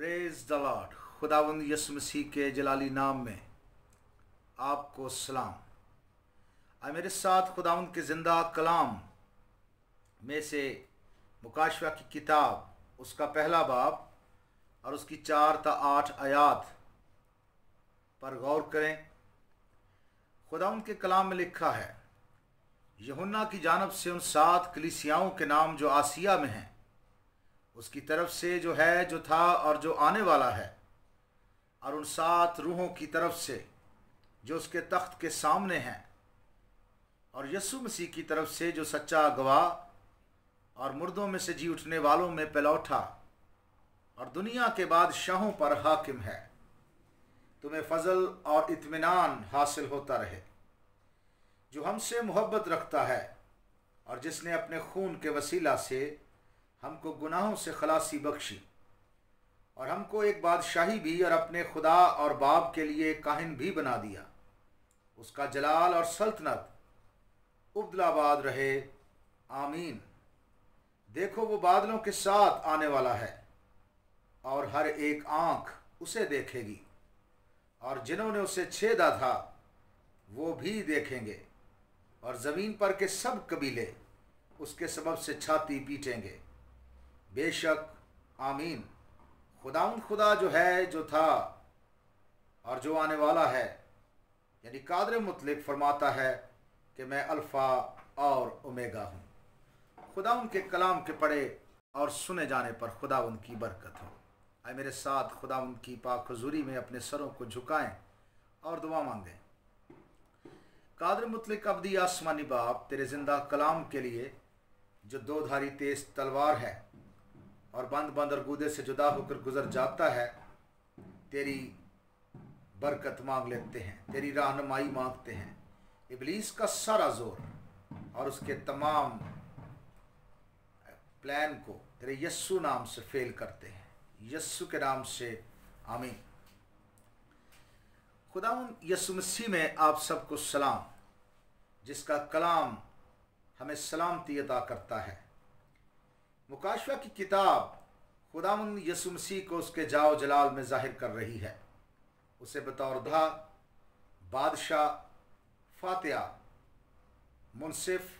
Praise the Lord. खुदावंद यीशु मसीह के जलाली नाम में आपको सलाम। आज मेरे साथ खुदावंद के ज़िंदा कलाम में से मुकाशवा की किताब उसका पहला बाब और उसकी 4 से 8 आयात पर गौर करें। खुदावंद के कलाम में लिखा है, यूहन्ना की जानब से उन 7 कलीसियाओं के नाम जो आसिया में हैं, उसकी तरफ से जो है, जो था और जो आने वाला है, और उन 7 रूहों की तरफ से जो उसके तख्त के सामने हैं, और यीशु मसीह की तरफ से जो सच्चा गवाह और मुर्दों में से जी उठने वालों में पलौठा और दुनिया के बादशाहों पर हाकिम है। तुम्हें फजल और इत्मीनान हासिल होता रहे, जो हमसे मोहब्बत रखता है और जिसने अपने खून के वसीला से हमको गुनाहों से खलासी बख्शी और हमको एक बादशाही भी और अपने खुदा और बाप के लिए काहिन भी बना दिया। उसका जलाल और सल्तनत उबदलाबाद रहे, आमीन। देखो, वो बादलों के साथ आने वाला है और हर एक आंख उसे देखेगी, और जिन्होंने उसे छेदा था वो भी देखेंगे, और ज़मीन पर के सब कबीले उसके सबब से छाती पीटेंगे। बेशक, आमीन। खुदा जो है, जो था और जो आने वाला है, यानी कादर मुतलक फरमाता है कि मैं अल्फ़ा और ओमेगा हूँ। खुदा उनके कलाम के पढ़े और सुने जाने पर खुदा उनकी बरकत हो। आए मेरे साथ खुदा उनकी पाक हुज़ूरी में अपने सरों को झुकाएं और दुआ मांगें। कादर मुतलक अब्दी आसमानी बाप, तेरे ज़िंदा कलाम के लिए जो 2 धारी तेज तलवार है और बंद बंद और गूदे से जुदा होकर गुजर जाता है, तेरी बरकत मांग लेते हैं, तेरी रहनुमाई मांगते हैं। इब्लीस का सारा जोर और उसके तमाम प्लान को तेरे यस्सु नाम से फेल करते हैं, यस्सु के नाम से, आमीन। खुदावंद यीशु मसीह में आप सबको सलाम, जिसका कलाम हमें सलामती अता करता है। मुकाशवा की किताब खुदावंद यीशु मसीह को उसके जाओ जलाल में जाहिर कर रही है। उसे बतौर धा, बादशाह, फातिहा, मुनसिफ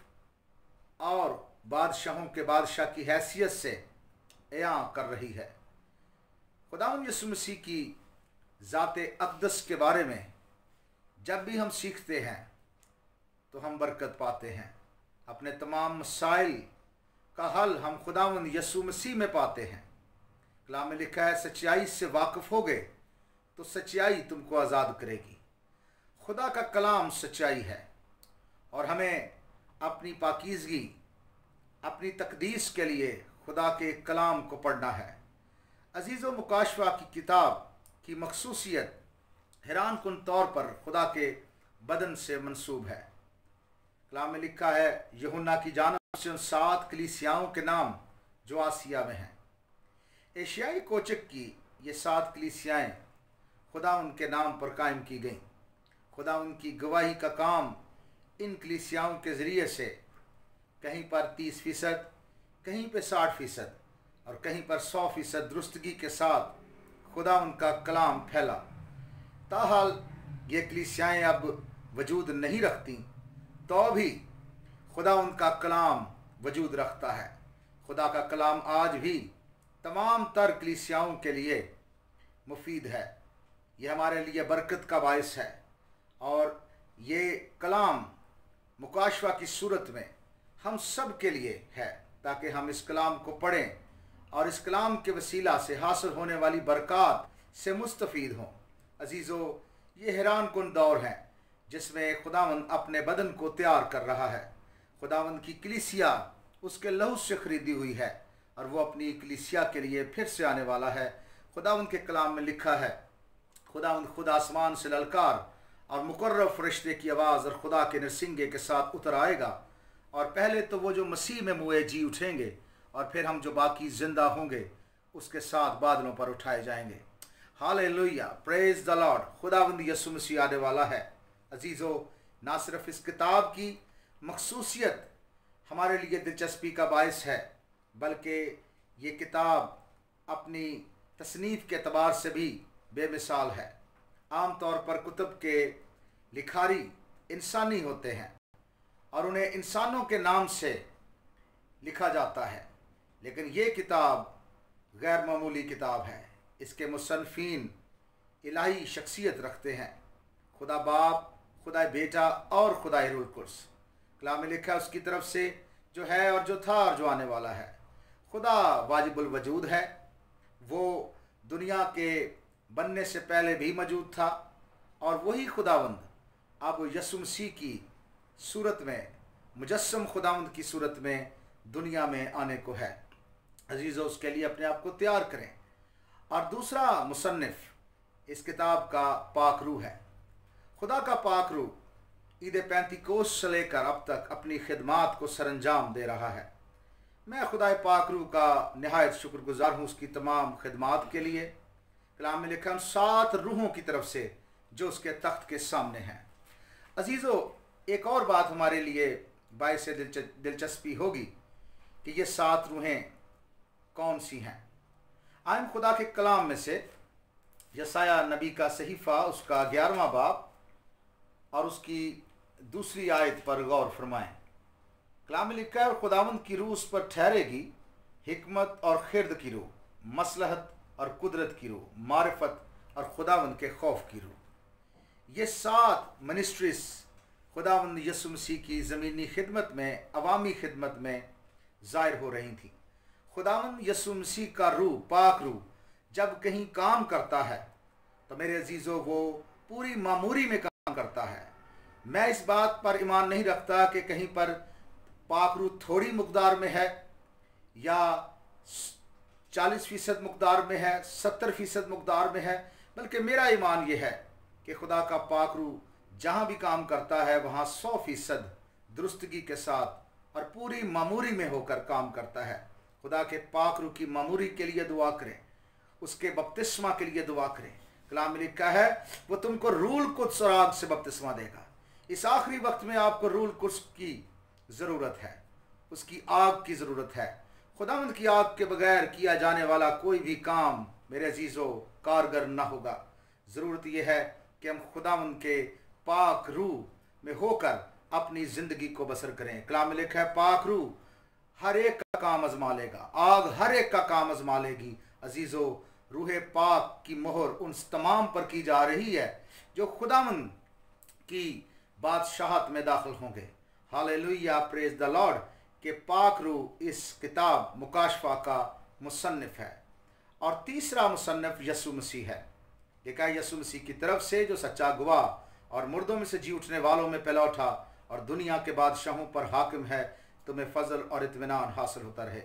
और बादशाहों के बादशाह की हैसियत से एयां कर रही है। खुदावंद यीशु मसीह की ज़ाते अक़दस के बारे में जब भी हम सीखते हैं तो हम बरकत पाते हैं। अपने तमाम मसाइल का हल हम खुदावंद यीशु मसीह में पाते हैं। कलाम में लिखा है, सच्चाई से वाकिफ़ हो गए तो सच्चाई तुमको आज़ाद करेगी। खुदा का कलाम सच्चाई है और हमें अपनी पाकीज़गी, अपनी तकदीस के लिए खुदा के कलाम को पढ़ना है। अजीज़ो, मुकाशवा की किताब की मखसूसियत हैरान कुन तौर पर खुदा के बदन से मंसूब है। कलाम में लिखा है, यूहन्ना की जानब से उन 7 कलीसियाओं के नाम जो आसिया में हैं। एशियाई कोचक की ये 7 कलीसियाएँ खुदा उनके नाम पर कायम की गईं। खुदा उनकी गवाही का काम इन कलीसियाओं के ज़रिए से कहीं पर 30%, कहीं पर 60% और कहीं पर 100% दुरुस्तगी के साथ खुदा उनका कलाम फैला। ताहाल ये कलीसियाएँ अब वजूद नहीं रखती, तो भी खुदा उनका कलाम वजूद रखता है। खुदा का कलाम आज भी तमाम तर कलीसियाओं के लिए मुफीद है। ये हमारे लिए बरकत का बायस है, और ये कलाम मुकाशवा की सूरत में हम सब के लिए है, ताकि हम इस कलाम को पढ़ें और इस कलाम के वसीला से हासिल होने वाली बरक़ात से मुस्तफ़ीद हों। अजीज़ो, ये हैरान कुन दौर है जिसमें खुदावंद अपने बदन को तैयार कर रहा है। खुदावंद की कलीसिया उसके लहू से ख़रीदी हुई है और वो अपनी कलीसिया के लिए फिर से आने वाला है। खुदावंद के कलाम में लिखा है, खुदावंद खुद आसमान से ललकार और मुकर्रब फरिश्ते की आवाज़ और खुदा के नरसिंगे के साथ उतर आएगा, और पहले तो वो जो मसीह में मुए जी उठेंगे और फिर हम जो बाकी ज़िंदा होंगे उसके साथ बादलों पर उठाए जाएंगे। Hallelujah, praise the Lord. खुदावंद यीशु मसीह आने वाला है। अजीज़ो, ना सिर्फ इस किताब की मखसूसियत हमारे लिए दिलचस्पी का बायस है, बल्कि ये किताब अपनी तसनीफ़ के अतबार से भी बेमिसाल है। आम तौर पर कुतुब के लिखारी इंसानी होते हैं और उन्हें इंसानों के नाम से लिखा जाता है, लेकिन ये किताब गैर मामूली किताब है। इसके मुसन्निफ़ीन इलाही शख्सियत रखते हैं, खुदा बाप, खुदा बेटा और खुदा रूहुल कुद्स। कलाम में लिखा है उसकी तरफ से जो है और जो था और जो आने वाला है। खुदा वाजिबुल वजूद है, वो दुनिया के बनने से पहले भी मौजूद था और वही खुदावंद अब यीशु मसीह की सूरत में, मुजस्सम खुदावंद की सूरत में दुनिया में आने को है। अजीज़ों, उसके लिए अपने आप को तैयार करें। और दूसरा मुसन्निफ़ इस किताब का पाक रूह है। खुदा का पाक रूह ईद पेंतिकोस्त से लेकर अब तक अपनी खिदमात को सरंजाम दे रहा है। मैं खुदा पाक रूह का नहायत शुक्रगुजार हूँ उसकी तमाम खिदमात के लिए। कलाम में लिखा हम 7 रूहों की तरफ से जो उसके तख्त के सामने हैं। अजीज़ों, एक और बात हमारे लिए बायस दिलचस्पी होगी कि ये 7 रूहें कौन सी हैं। आइम खुदा के कलाम में से यसाया नबी का सहीफ़ा उसका 11वां बाब और उसकी दूसरी आयत पर गौर फरमाएं। कलाम में लिखा है, और खुदावंद की रूह उस पर ठहरेगी, हिकमत और खिर्द की रूह, मसलहत और कुदरत की रूह, मारिफत और खुदावंद के खौफ की रूह। ये 7 मिनिस्ट्रीज खुदावंद यीशु मसीह की ज़मीनी खिदमत में, अवामी खिदमत में ज़ाहिर हो रही थी। खुदावंद यीशु मसीह का रूह, पाक रूह जब कहीं काम करता है तो मेरे अजीज़ों वो पूरी मामूरी में काम करता है। मैं इस बात पर ईमान नहीं रखता कि कहीं पर पाक रूह थोड़ी मकदार में है या 40% मकदार में है, 70% मकदार में है, बल्कि मेरा ईमान यह है कि खुदा का पाक रूह जहाँ भी काम करता है वहाँ 100% दुरुस्तगी के साथ और पूरी मामूरी में होकर काम करता है। खुदा के पाक रूह की मामूरी के लिए दुआ करें, उसके बपतिस्मा के लिए दुआ करें। कलाम में लिखा है वो तुमको रूहुल कुद्स और आग से बपतिस्मा देगा। इस आखिरी वक्त में आपको रूहुल कुद्स की ज़रूरत है, उसकी आग की ज़रूरत है। खुदावंद की आग के बगैर किया जाने वाला कोई भी काम मेरे अजीज़ों कारगर ना होगा। ज़रूरत यह है कि हम खुदावंद के पाक रूह में होकर अपनी ज़िंदगी को बसर करें। कलाम में लिखा है पाक रूह हर एक का काम आजमा लेगा, आग हर एक का काम आजमा लेगी। अजीज़ों, रूह पाक की मोहर उन तमाम पर की जा रही है जो खुदावंद की बादशाहत में दाखिल होंगे। Hallelujah, praise the Lord. के पाक रूह इस किताब मुकाशफा का मुसन्निफ़ है। और तीसरा मुसन्निफ़ यीशु मसीह है। लिखा है यीशु मसीह की तरफ से जो सच्चा गवाह और मुर्दों में से जी उठने वालों में पहला उठा और दुनिया के बादशाहों पर हाकिम है, तुम्हें फजल और इत्मीनान हासिल होता रहे।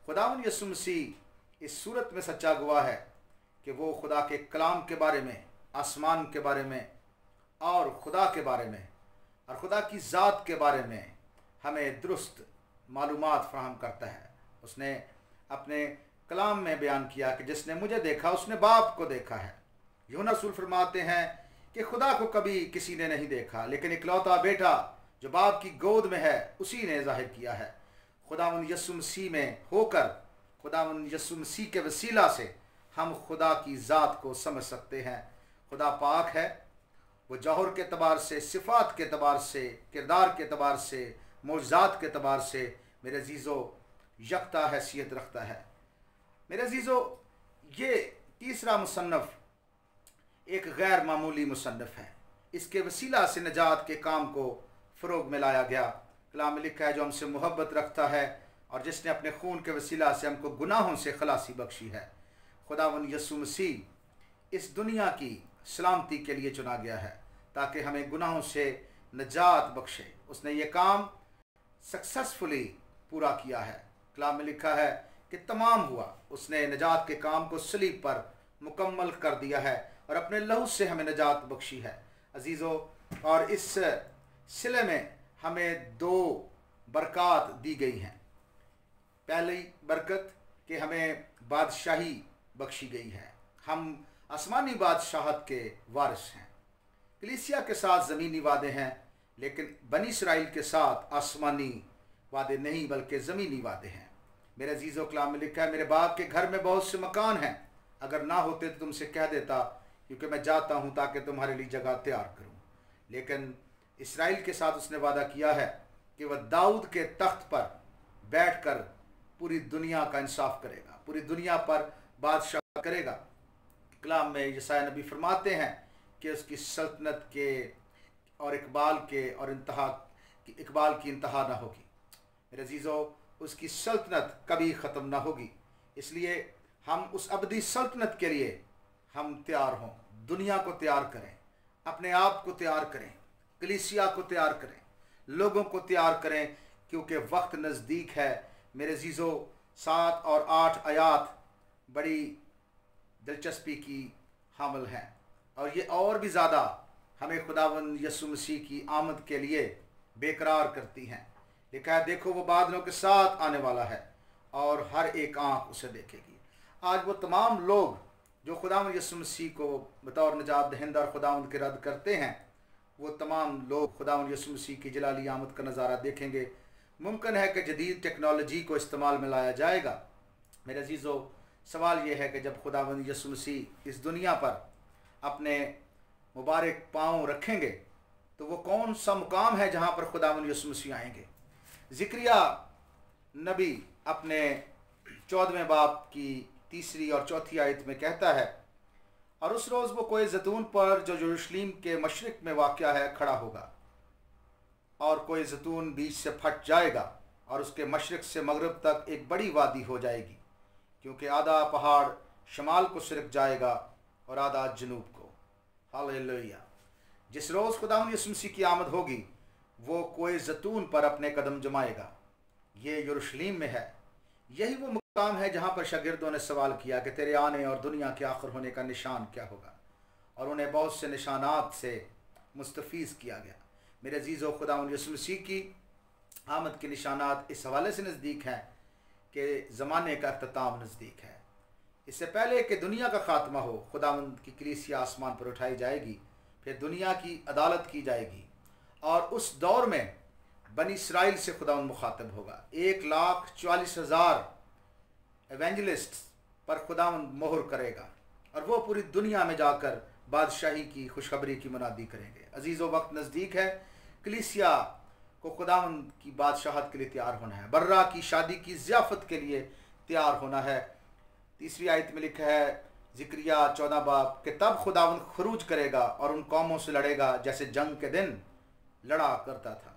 खुदावंद यीशु मसीह इस सूरत में सच्चा गवाह है कि वो खुदा के कलाम के बारे में, आसमान के बारे में और खुदा के बारे में और खुदा की ज़ात के बारे में हमें दुरुस्त मालूमात फराहम करता है। उसने अपने कलाम में बयान किया कि जिसने मुझे देखा उसने बाप को देखा है। यूहन्ना रसूल फरमाते हैं कि खुदा को कभी किसी ने नहीं देखा, लेकिन इकलौता बेटा जो बाप की गोद में है उसी ने जाहिर किया है। खुदावंद यीशु मसीह में होकर, खुदावंद यीशु मसीह के वसीला से हम खुदा की ज़ात को समझ सकते हैं। खुदा पाक है, वो जौहर के अतबार से, सिफ़ात के अतबार से, किरदार के अतबार से, मौजज़ात के अतबार से मेरे अजीज़ों यकता हैसियत रखता है। मेरे अजीज़ों, ये तीसरा मुसन्नफ़ एक गैर मामूली मुसन्नफ़ है। इसके वसीला से नजात के काम को फ़रोग में लाया गया। कलाम में लिखा है जो हमसे मोहब्बत रखता है और जिसने अपने खून के वसीला से हमको गुनाहों से खलासी बख्शी है। खुदावंद यीशु मसीह इस दुनिया की सलामती के लिए चुना गया है ताकि हमें गुनाहों से नजात बख्शे। उसने ये काम सक्सेसफुली पूरा किया है। कलाम में लिखा है कि तमाम हुआ। उसने नजात के काम को सलीब पर मुकम्मल कर दिया है और अपने लहू से हमें नजात बख्शी है। अजीज़ों, और इस सिले में हमें 2 बरक़ात दी गई हैं। पहली बरकत कि हमें बादशाही बख्शी गई है, हम आसमानी बादशाहत के वारिस हैं। कलीसिया के साथ ज़मीनी वादे हैं, लेकिन बनी इसराइल के साथ आसमानी वादे नहीं बल्कि ज़मीनी वादे हैं। मेरे अजीज़ों, कलाम में लिखा है मेरे बाप के घर में बहुत से मकान हैं, अगर ना होते तो तुमसे कह देता, क्योंकि मैं जाता हूँ ताकि तुम्हारे लिए जगह तैयार करूँ। लेकिन इसराइल के साथ उसने वादा किया है कि वह दाऊद के तख्त पर बैठकर पूरी दुनिया का इंसाफ करेगा, पूरी दुनिया पर बादशाह करेगा। कलाम में यशायाह नबी फरमाते हैं कि उसकी सल्तनत के और इकबाल की इंतहा ना होगी। मेरे अजीज़ों, उसकी सल्तनत कभी ख़त्म ना होगी। इसलिए हम उस अबदी सल्तनत के लिए हम तैयार हों। दुनिया को तैयार करें, अपने आप को तैयार करें, कलीसिया को तैयार करें, लोगों को तैयार करें, क्योंकि वक्त नज़दीक है। मेरे अजीज़ों, 7 और 8 आयात बड़ी दिलचस्पी की हामिल हैं और ये और भी ज़्यादा हमें खुदावंद यीशु मसीह की आमद के लिए बेकरार करती हैं। लिखा है, देखो वो बादलों के साथ आने वाला है और हर एक आंख उसे देखेगी। आज वो तमाम लोग जो खुदावंद यीशु मसीह को बतौर निजात दहिंदा और खुदावंद के रद्द करते हैं, वो तमाम लोग खुदावंद यीशु मसीह की जलाली आमद का नज़ारा देखेंगे। मुमकिन है कि जदीद टेक्नोलॉजी को इस्तेमाल में लाया जाएगा। मेरे अजीज़ों, सवाल ये है कि जब खुदावंद यीशु मसीह इस दुनिया पर अपने मुबारक पाँव रखेंगे तो वो कौन सा मुकाम है जहाँ पर खुदावंद यीशु मसीह आएंगे। ज़िक्रिया नबी अपने 14वें बाब की 3 और 4 आयत में कहता है, और उस रोज़ वो कोई जैतून पर जो यरूशलेम के मशरिक में वाक़या है खड़ा होगा, और कोई जैतून बीच से फट जाएगा और उसके मशरिक से मगरब तक एक बड़ी वादी हो जाएगी, क्योंकि आधा पहाड़ शमाल को सिरक जाएगा और आधा जनूब को। हालेलुया। जिस रोज़ खुदावंद यीशु मसीह की आमद होगी, वो कोई जैतून पर अपने कदम जमाएगा। ये यरूशलेम में है। यही वो मुकाम है जहाँ पर शागिर्दों ने सवाल किया कि तेरे आने और दुनिया के आखिर होने का निशान क्या होगा, और उन्हें बहुत से निशानात से मुस्तफ़ीज़ किया गया। मेरे अजीज़ों, खुदावंद यीशु मसीह की आमद के निशानात इस हवाले से नज़दीक हैं कि ज़माने का अख्ताम नज़दीक है। इससे पहले कि दुनिया का ख़ात्मा हो, खुदावंद की कलीसिया आसमान पर उठाई जाएगी, फिर दुनिया की अदालत की जाएगी, और उस दौर में बनी इसराइल से खुदावंद मुखातब होगा। 1,40,000 एवेंजलिस्ट पर खुदावंद मोहर करेगा और वो पूरी दुनिया में जाकर बादशाही की खुशखबरी की मुनादी करेंगे। अजीज़ों, वक्त नज़दीक है। कलीसिया को खुदावंद की बादशाहत के लिए तैयार होना है, बर्रा की शादी की ज़ियाफ़त के लिए तैयार होना है। 3 आयत में लिखा है, ज़िक्रिया 14 बाब, कि तब खुदावंद खरूज करेगा और उन कौमों से लड़ेगा जैसे जंग के दिन लड़ा करता था।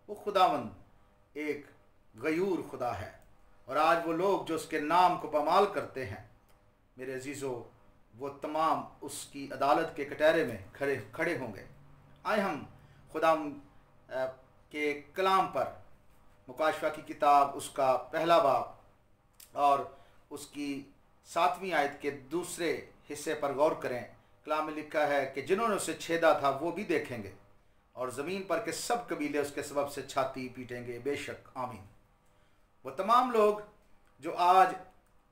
वो खुदावंद एक गयूर खुदा है, और आज वो लोग जो उसके नाम को पामाल करते हैं, मेरे अजीज़ों, वो तमाम उसकी अदालत के कटहरे में खड़े होंगे। आए हम खुदावंद के कलाम पर मुकाशवा की किताब उसका 1 बाब और उसकी 7वीं आयत के दूसरे हिस्से पर गौर करें। कलाम में लिखा है कि जिन्होंने उसे छेदा था वो भी देखेंगे, और ज़मीन पर के सब कबीले उसके सबब से छाती पीटेंगे। बेशक, आमीन। वो तमाम लोग जो आज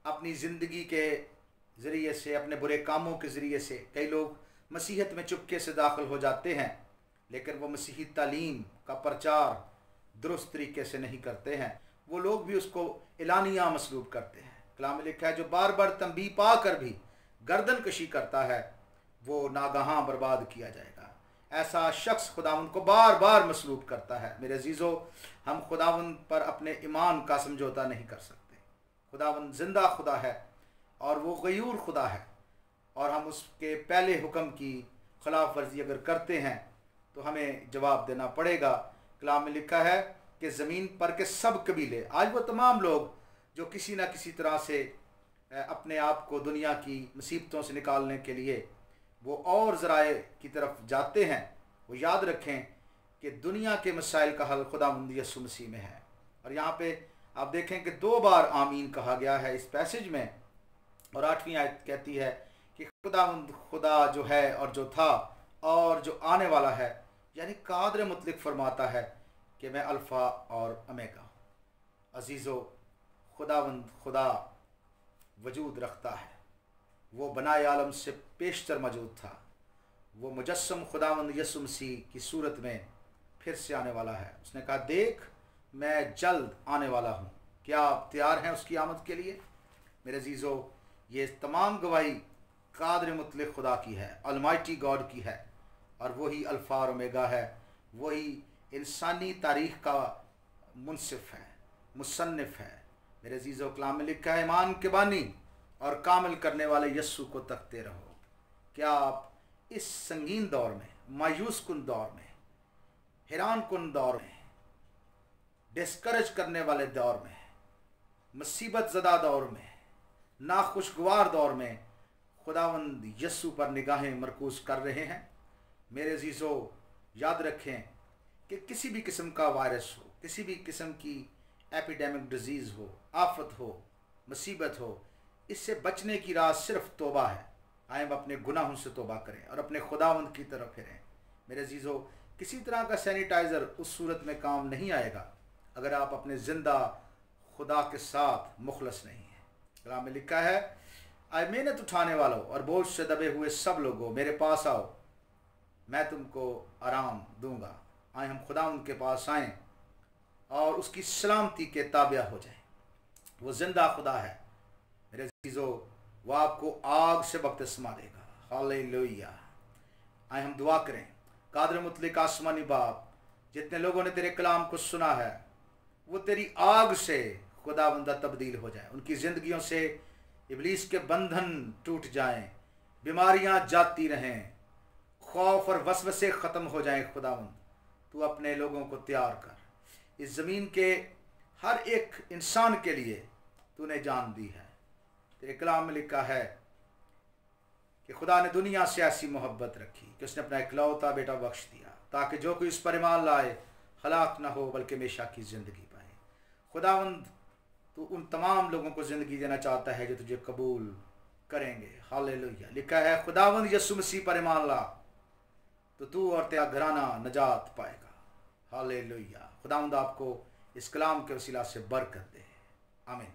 अपनी ज़िंदगी के ज़रिए से, अपने बुरे कामों के ज़रिए से, कई लोग मसीहत में चुपके से दाखिल हो जाते हैं, लेकिन वो मसीही तालीम का प्रचार दुरुस्त तरीके से नहीं करते हैं। वो लोग भी उसको एलानिया मसलूब करते हैं। कलाम में लिखा है, जो बार बार तंबी पा कर भी गर्दन कशी करता है, वो नागहां बर्बाद किया जाएगा। ऐसा शख्स खुदावंद को बार बार मसलूब करता है। मेरे अजीज़ों, हम खुदावंद पर अपने ईमान का समझौता नहीं कर सकते। खुदावंद जिंदा खुदा है और वो गयूर खुदा है, और हम उसके पहले हुक्म की खिलाफ वर्जी अगर करते हैं तो हमें जवाब देना पड़ेगा। कलाम में लिखा है कि ज़मीन पर के सब कबीले, आज वो तमाम लोग जो किसी न किसी तरह से अपने आप को दुनिया की मुसीबतों से निकालने के लिए वो और ज़राए की तरफ जाते हैं, वो याद रखें कि दुनिया के मसाइल का हल खुदावंद यीशु मसीह में है। और यहाँ पे आप देखें कि 2 बार आमीन कहा गया है इस पैसेज में, और 8वीं आयत कहती है कि खुदावंद खुदा जो है और जो था और जो आने वाला है, यानी कादर मुतलक फरमाता है कि मैं अल्फ़ा और ओमेगा। अजीज़ों, खुदावंद खुदा वजूद रखता है। वो बनाए आलम से पेशतर मौजूद था। वो मुजस्सम खुदावंद यीशु मसीह की सूरत में फिर से आने वाला है। उसने कहा, देख मैं जल्द आने वाला हूँ। क्या आप तैयार हैं उसकी आमद के लिए? मेरे अजीज़ों, ये तमाम गवाही कादिर मुतलक खुदा की है, अलमाइटी गॉड की है, और वही अल्फ़ा और ओमेगा है, वही इंसानी तारीख़ का मुनसिफ़ है, मुसन्निफ़ है। मेरे अज़ीज़ व कलाम में लिखा है, ईमान के बानी और कामिल करने वाले यस्सु को तकते रहो। क्या आप इस संगीन दौर में, मायूस कुन दौर में, हैरान कुन दौर में, डिस्करेज करने वाले दौर में, मुसीबत ज़दा दौर में, नाखुशगवार दौर में खुदावंद यस्सु पर निगाहें मरकूज़ कर रहे हैं? मेरे अज़ीज़ों, याद रखें कि किसी भी किस्म का वायरस हो, किसी भी किस्म की एपिडेमिक डिजीज़ हो, आफत हो, मुसीबत हो, इससे बचने की राह सिर्फ तौबा है। आए हम अपने गुनाहों से तौबा करें और अपने खुदावंद की तरफ फिरें। मेरे अज़ीज़ों, किसी तरह का सैनिटाइज़र उस सूरत में काम नहीं आएगा अगर आप अपने ज़िंदा खुदा के साथ मुखलस नहीं हैं। कलाम में लिखा है, आए मेहनत उठाने वालों और बोझ से दबे हुए सब लोगों, मेरे पास आओ, मैं तुमको आराम दूंगा। आए हम खुदा उनके पास आएँ और उसकी सलामती के ताबिया हो जाएं। वो ज़िंदा खुदा है मेरे अज़ीज़ों, वो आपको आग से बपतिस्मा देगा। हालेलुया। आए हम दुआ करें। कादिर मुतलक आसमानी बाप, जितने लोगों ने तेरे कलाम को सुना है वो तेरी आग से खुदावंदा तब्दील हो जाए, उनकी ज़िंदगियों से इब्लीस के बंधन टूट जाएं, बीमारियां जाती रहें, खौफ और वसवसे ख़त्म हो जाएं। खुदावंद, तू अपने लोगों को तैयार कर। इस ज़मीन के हर एक इंसान के लिए तूने जान दी है। तेरे कलाम में लिखा है कि खुदा ने दुनिया से ऐसी मोहब्बत रखी कि उसने अपना इकलौता बेटा बख्श दिया, ताकि जो कोई इस पर ईमान लाए हलाक न हो बल्कि हमेशा की ज़िंदगी पाए। खुदावंद, तू उन तमाम लोगों को ज़िंदगी देना चाहता है जो तुझे कबूल करेंगे। हालेलुया। लिखा है, खुदावंद यीशु मसीह पर ईमान ला तो तू और तेरा घराना नजात पाएगा। हालेलुया। खुदावंद आपको इस कलाम के वसीला से बरकत दे। आमीन।